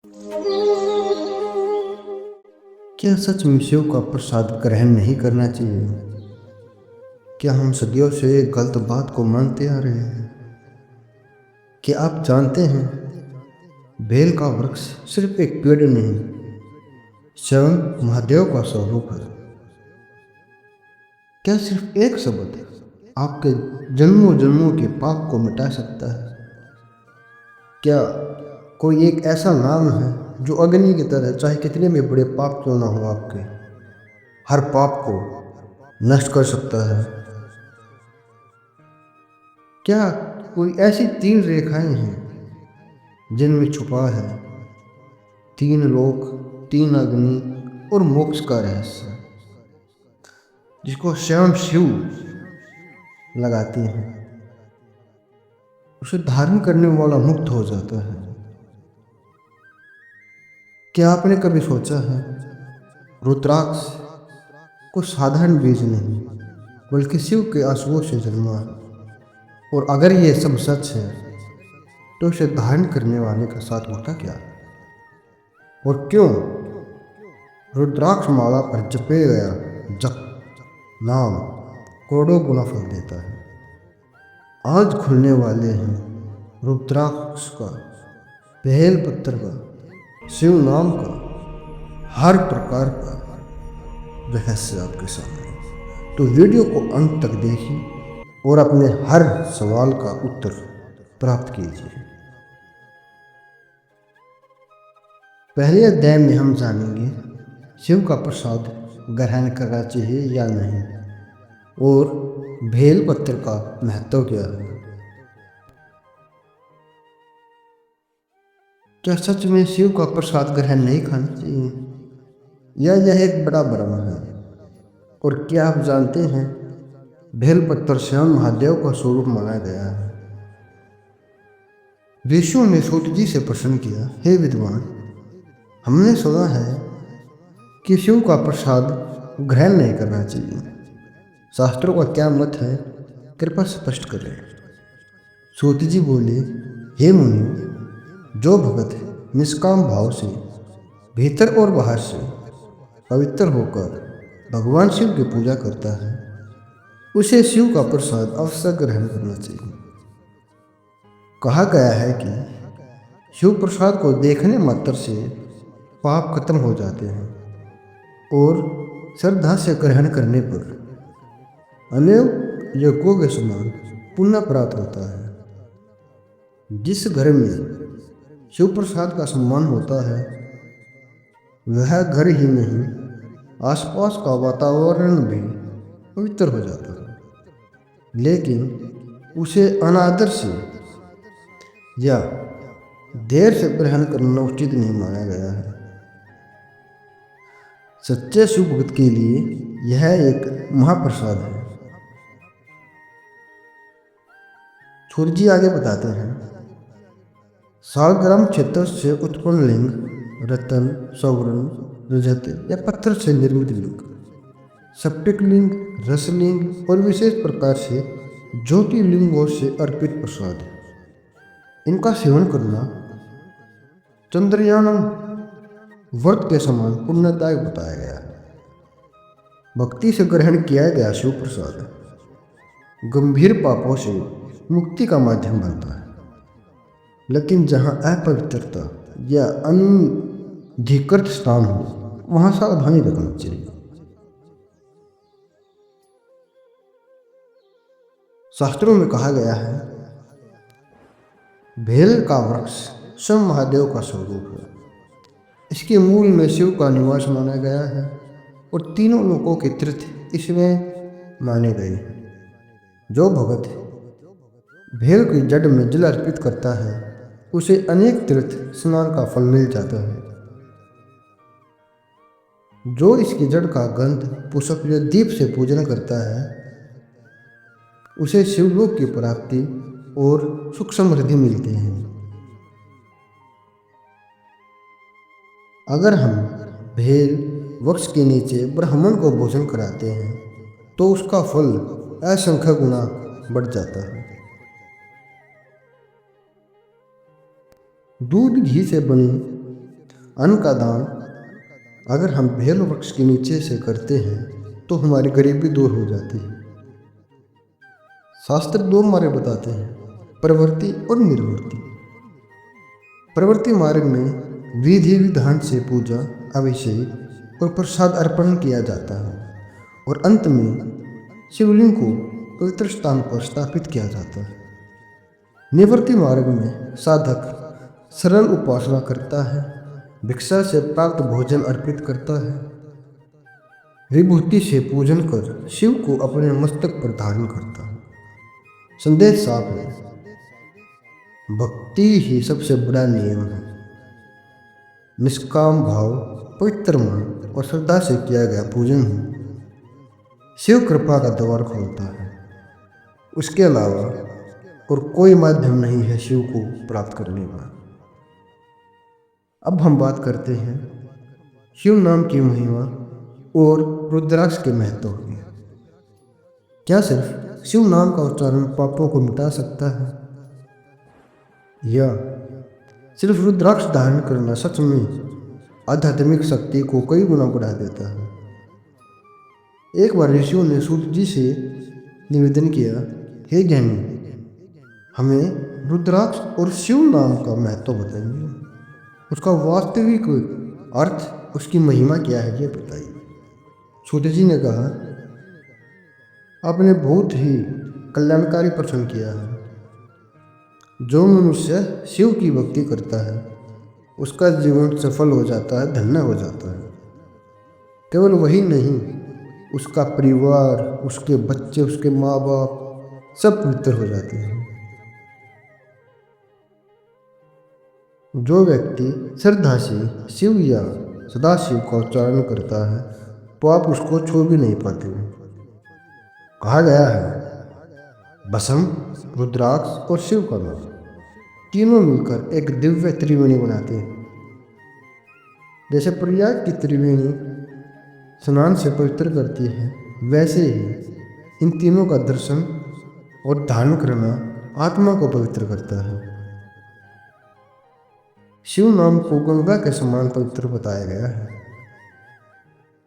क्या सच में शिव का प्रसाद ग्रहण नहीं करना चाहिए? क्या हम सदियों से एक गलत बात को मानते आ रहे हैं? क्या आप जानते हैं, बेल का वृक्ष सिर्फ एक पेड़ नहीं, स्वयं महादेव का स्वरूप है। क्या सिर्फ एक शब्द आपके जन्मों जन्मों के पाप को मिटा सकता है? क्या कोई एक ऐसा नाम है जो अग्नि की तरह, चाहे कितने भी बड़े पाप क्यों ना हो, आपके हर पाप को नष्ट कर सकता है? क्या कोई ऐसी 3 रेखाएं हैं जिनमें छुपा है 3 लोक, 3 अग्नि और मोक्ष का रहस्य, जिसको स्वयं शिव लगाते हैं? उसे धारण करने वाला मुक्त हो जाता है। क्या आपने कभी सोचा है, रुद्राक्ष को साधारण बीज नहीं बल्कि शिव के आंसुओं से जन्मा है? और अगर ये सब सच है तो इसे धारण करने वाले का साथ होता क्या? और क्यों रुद्राक्ष माला पर जपे गया जप नाम करोड़ों गुना फल देता है? आज खुलने वाले हैं रुद्राक्ष का, बेल पत्र का, शिव नाम का हर प्रकार का रहस्य आपके सामने। तो वीडियो को अंत तक देखिए और अपने हर सवाल का उत्तर प्राप्त कीजिए। पहले अध्याय में हम जानेंगे शिव का प्रसाद ग्रहण करना चाहिए या नहीं, और बेल पत्र का महत्व क्या है। क्या सच में शिव का प्रसाद ग्रहण नहीं खाना चाहिए, या यह एक बड़ा भ्रम है? और क्या आप जानते हैं, बेल पत्र स्वयं महादेव का स्वरूप माना गया है। ऋषियों ने सूत जी से प्रश्न किया, हे विद्वान, हमने सुना है कि शिव का प्रसाद ग्रहण नहीं करना चाहिए, शास्त्रों का क्या मत है, कृपया स्पष्ट करें। सूत जी बोले, हे मुनि, जो भगत निष्काम भाव से भीतर और बाहर से पवित्र होकर भगवान शिव की पूजा करता है, उसे शिव का प्रसाद अवश्य ग्रहण करना चाहिए। कहा गया है कि शिव प्रसाद को देखने मात्र से पाप खत्म हो जाते हैं, और श्रद्धा से ग्रहण करने पर अनेक यज्ञों के समान पुण्य प्राप्त होता है। जिस घर में शिव प्रसाद का सम्मान होता है, वह घर ही नहीं, आसपास का वातावरण भी पवित्र हो जाता है। लेकिन उसे अनादर से या देर से ग्रहण करना उचित नहीं माना गया है। सच्चे शिव भक्त के लिए यह एक महाप्रसाद है। सूर्य जी आगे बताते हैं, सालग्राम क्षेत्र से उत्पन्न लिंग रतन, स्वर्ण, रजत या पत्थर से निर्मित लिंग, स्फटिक लिंग, रसलिंग और विशेष प्रकार से ज्योतिर्लिंगों से अर्पित प्रसाद, इनका सेवन करना चंद्रयान व्रत के समान पुण्यदायक बताया गया। भक्ति से ग्रहण किया गया शिव प्रसाद गंभीर पापों से मुक्ति का माध्यम बनता है। लेकिन जहाँ अपवित्रता या अनधिकृत स्थान हो, वहाँ सावधानी रखनी चाहिए। शास्त्रों में कहा गया है, बेल का वृक्ष स्वयं महादेव का स्वरूप है। इसके मूल में शिव का निवास माना गया है, और तीनों लोकों के तीर्थ इसमें माने गए। जो भगत बेल की जड़ में जल अर्पित करता है, उसे अनेक तीर्थ स्नान का फल मिल जाता है। जो इसकी जड़ का गंध पुष्प या दीप से पूजन करता है, उसे शिवलोक की प्राप्ति और सुख समृद्धि मिलती है। अगर हम बेल वृक्ष के नीचे ब्राह्मण को भोजन कराते हैं, तो उसका फल असंख्य गुना बढ़ जाता है। दूध घी से बनी अन्न का दान अगर हम बेल वृक्ष के नीचे से करते हैं तो हमारी गरीबी दूर हो जाती है। शास्त्र दो मार्ग बताते हैं, प्रवृत्ति और निर्वृत्ति। प्रवृत्ति मार्ग में विधि विधान से पूजा, अभिषेक और प्रसाद अर्पण किया जाता है और अंत में शिवलिंग को पवित्र स्थान पर स्थापित किया जाता है। निवृत्ति मार्ग में साधक सरल उपासना करता है, भिक्षा से प्राप्त भोजन अर्पित करता है, विभूति से पूजन कर शिव को अपने मस्तक पर धारण करता है। संदेश साफ है, भक्ति ही सबसे बड़ा नियम है। निष्काम भाव, पवित्र मन और श्रद्धा से किया गया पूजन ही शिव कृपा का द्वार खोलता है। उसके अलावा और कोई माध्यम नहीं है शिव को प्राप्त करने का। अब हम बात करते हैं शिव नाम की महिमा और रुद्राक्ष के महत्व की। क्या सिर्फ शिव नाम का उच्चारण पापों को मिटा सकता है, या सिर्फ रुद्राक्ष धारण करना सच में आध्यात्मिक शक्ति को कई गुना बढ़ा देता है? एक बार ऋषियों ने सूर्य जी से निवेदन किया, हे ज्ञानी, हमें रुद्राक्ष और शिव नाम का महत्व बताइए, उसका वास्तविक अर्थ, उसकी महिमा क्या है, ये बताइए। सूर्य जी ने कहा, आपने बहुत ही कल्याणकारी प्रश्न किया है। जो मनुष्य शिव की भक्ति करता है उसका जीवन सफल हो जाता है, धन्य हो जाता है। केवल वही नहीं, उसका परिवार, उसके बच्चे, उसके माँ बाप सब पवित्र हो जाते हैं। जो व्यक्ति श्रद्धा से शिव या सदाशिव का उच्चारण करता है पाप उसको छू भी नहीं पाते। कहा गया है, भस्म, रुद्राक्ष और शिव का नाम तीनों मिलकर एक दिव्य त्रिवेणी बनाते हैं। जैसे प्रयाग की त्रिवेणी स्नान से पवित्र करती है, वैसे ही इन तीनों का दर्शन और धारण करना आत्मा को पवित्र करता है। शिव नाम को गंगा के समान पवित्र बताया गया है।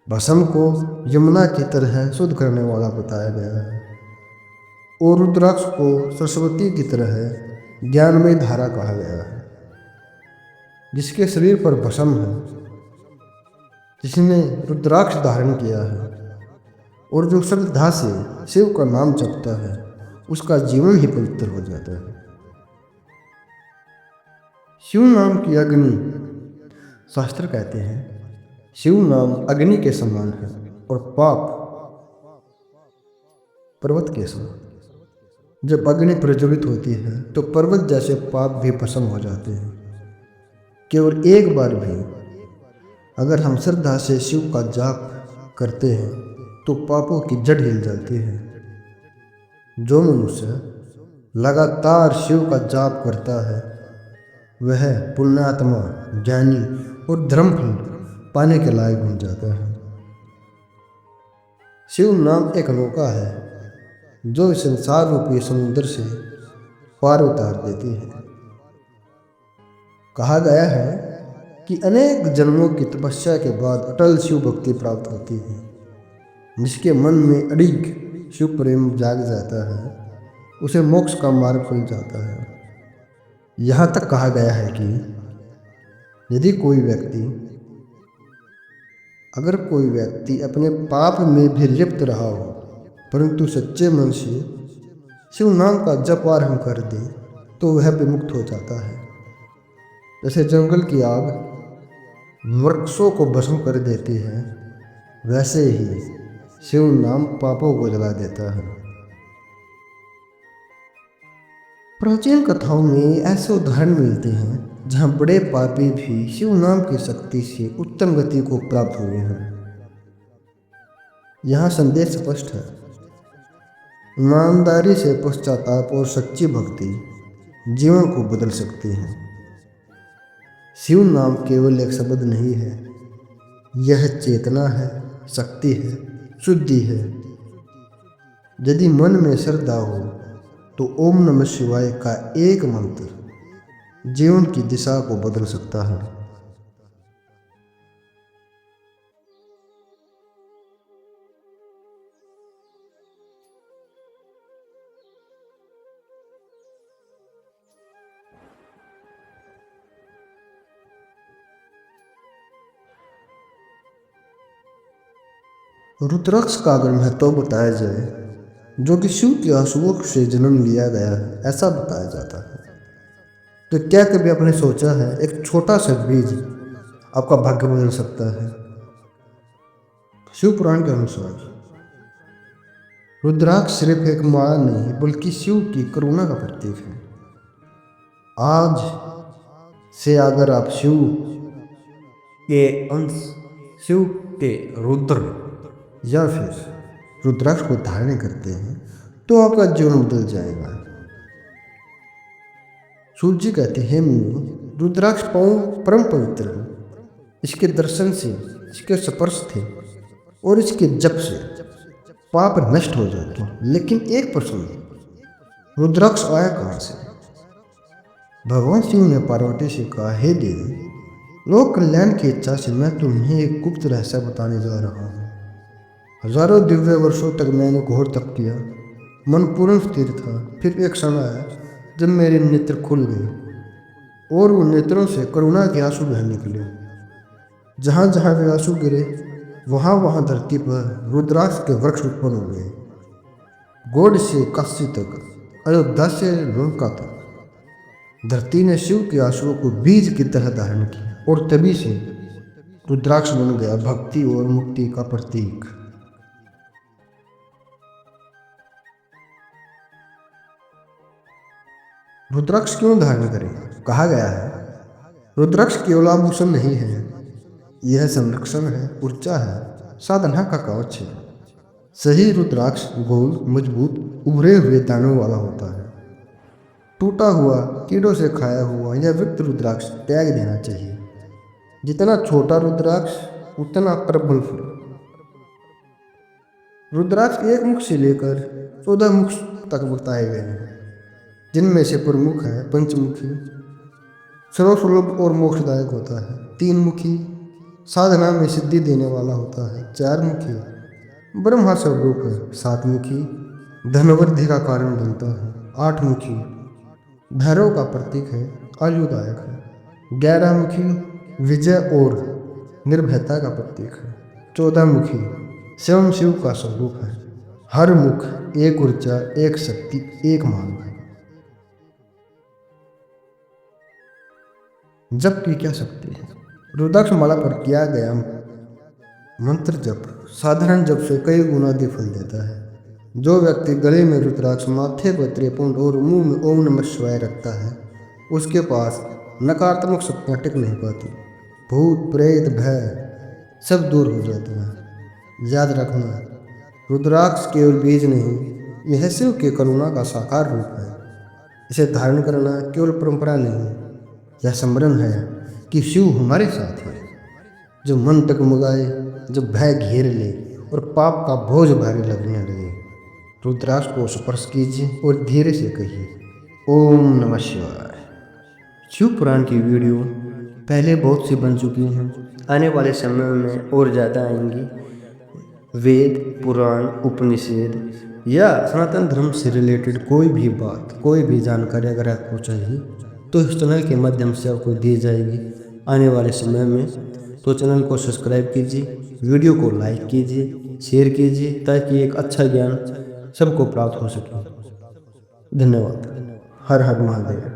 भस्म को यमुना की तरह शुद्ध करने वाला बताया गया है और रुद्राक्ष को सरस्वती की तरह ज्ञानमय धारा कहा गया है। जिसके शरीर पर भस्म है, जिसने रुद्राक्ष धारण किया है और जो श्रद्धा से शिव का नाम जपता है, उसका जीवन ही पवित्र हो जाता है। शिव नाम की अग्नि, शास्त्र कहते हैं, शिव नाम अग्नि के समान है और पाप पर्वत के समान। जब अग्नि प्रज्वलित होती है तो पर्वत जैसे पाप भी भस्म हो जाते हैं। केवल एक बार भी अगर हम श्रद्धा से शिव का जाप करते हैं तो पापों की जड़ हिल जाती है। जो मनुष्य लगातार शिव का जाप करता है वह पुण्यात्मा, ज्ञानी और धर्मफल पाने के लायक बन जाता है। शिव नाम एक नौका है जो संसार रूपी समुद्र से पार उतार देती है। कहा गया है कि अनेक जन्मों की तपस्या के बाद अटल शिव भक्ति प्राप्त होती है। जिसके मन में अडिग शिव प्रेम जाग जाता है, उसे मोक्ष का मार्ग खुल जाता है। यहाँ तक कहा गया है कि यदि अगर कोई व्यक्ति अपने पाप में भी लिप्त रहा हो परंतु सच्चे मन से शिव नाम का जप आरंभ कर दे तो वह विमुक्त हो जाता है। जैसे जंगल की आग वृक्षों को भस्म कर देती है, वैसे ही शिव नाम पापों को जला देता है। प्राचीन कथाओं में ऐसे उदाहरण मिलते हैं जहाँ बड़े पापी भी शिव नाम की शक्ति से उत्तम गति को प्राप्त हुए हैं। यहाँ संदेश स्पष्ट है, ईमानदारी से पश्चाताप और सच्ची भक्ति जीवन को बदल सकती है। शिव नाम केवल एक शब्द नहीं है, यह चेतना है, शक्ति है, शुद्धि है। यदि मन में श्रद्धा हो तो ओम नमः शिवाय का एक मंत्र जीवन की दिशा को बदल सकता है। रुद्राक्ष का अगर महत्व बताया जाए, जो कि शिव के आंसुओं से जन्म लिया गया है ऐसा बताया जाता है। तो क्या कभी आपने सोचा है एक छोटा सा बीज आपका भाग्य बदल सकता है? शिव पुराण के अनुसार रुद्राक्ष सिर्फ एक माला नहीं बल्कि शिव की करुणा का प्रतीक है। आज से अगर आप शिव के अंश, शिव के रुद्र या फिर रुद्राक्ष को धारण करते हैं तो आपका जीवन बदल जाएगा। सूर्य जी कहते हैं रुद्राक्ष परम पवित्र है। इसके दर्शन से, इसके स्पर्श थे और इसके जप से पाप नष्ट हो जाते हैं। लेकिन एक प्रश्न, रुद्राक्ष आया कहाँ से? भगवान शिव ने पार्वती से कहा, हे देवी, लोक कल्याण की इच्छा से मैं तुम्हें एक गुप्त रहस्य बताने जा रहा हूँ। हजारों दिव्य वर्षों तक मैंने घोर तप किया, मन पूर्ण स्थिर था। फिर एक समय आया जब मेरे नेत्र खुल गए और उन नेत्रों से करुणा के आंसू बह निकले। जहाँ जहाँ वे आंसू गिरे वहाँ वहाँ धरती पर रुद्राक्ष के वृक्ष उत्पन्न हो गए। गोड से काशी तक, अयोध्या से लंका तक धरती ने शिव के आंसुओं को बीज की तरह धारण किया और तभी से रुद्राक्ष बन गया भक्ति और मुक्ति का प्रतीक। रुद्राक्ष क्यों धारण करें? कहा गया है रुद्राक्ष केवल आभूषण नहीं है, यह संरक्षण है, ऊर्जा है, साधना का कवच है। सही रुद्राक्ष गोल, मजबूत, उभरे हुए दानों वाला होता है। टूटा हुआ, कीड़ों से खाया हुआ या विकृत रुद्राक्ष त्याग देना चाहिए। जितना छोटा रुद्राक्ष उतना प्रबल फल। रुद्राक्ष एक मुख से लेकर 14 मुख तक बताए गए हैं, जिनमें से प्रमुख है पंचमुखी, सर्वसुलभ और मोक्षदायक होता है। 3 मुखी, साधना में सिद्धि देने वाला होता है। 4 मुखी, ब्रह्मा स्वरूप है। 7 मुखी, धनवृद्धि का कारण बनता है। 8 मुखी, भैरव का प्रतीक है, आयुदायक है। 11 मुखी, विजय और निर्भयता का प्रतीक है। 14 मुखी, स्वयं शिव का स्वरूप है। हर मुख एक ऊर्जा, एक शक्ति, एक मान है। जप की क्या शक्ति है? रुद्राक्ष माला पर किया गया मंत्र जप साधारण जप से कई गुना अधिक फल देता है। जो व्यक्ति गले में रुद्राक्ष, माथे पर त्रिपुंड और मुंह में ओम नमः शिवाय रखता है, उसके पास नकारात्मक शक्तियाँ टिक नहीं पाती। भूत प्रेत भय सब दूर हो जाते हैं। याद रखना, रुद्राक्ष केवल बीज नहीं, यह शिव के करुणा का साकार रूप है। इसे धारण करना केवल परंपरा नहीं, यह स्मरण है कि शिव हमारे साथ है। जो मन टगमगाए, जो भय घेर ले और पाप का बोझ भारी लगने लगे, रुद्राक्ष को स्पर्श कीजिए और धीरे से कहिए, ओम नमः शिवाय। शिव पुराण की वीडियो पहले बहुत सी बन चुकी हैं, आने वाले समय में और ज़्यादा आएंगी। वेद, पुराण, उपनिषद या सनातन धर्म से रिलेटेड कोई भी बात, कोई भी जानकारी अगर आपको चाहिए तो इस चैनल के माध्यम से आपको दी जाएगी आने वाले समय में। तो चैनल को सब्सक्राइब कीजिए, वीडियो को लाइक कीजिए, शेयर कीजिए, ताकि एक अच्छा ज्ञान सबको प्राप्त हो सके। धन्यवाद। हर हर महादेव।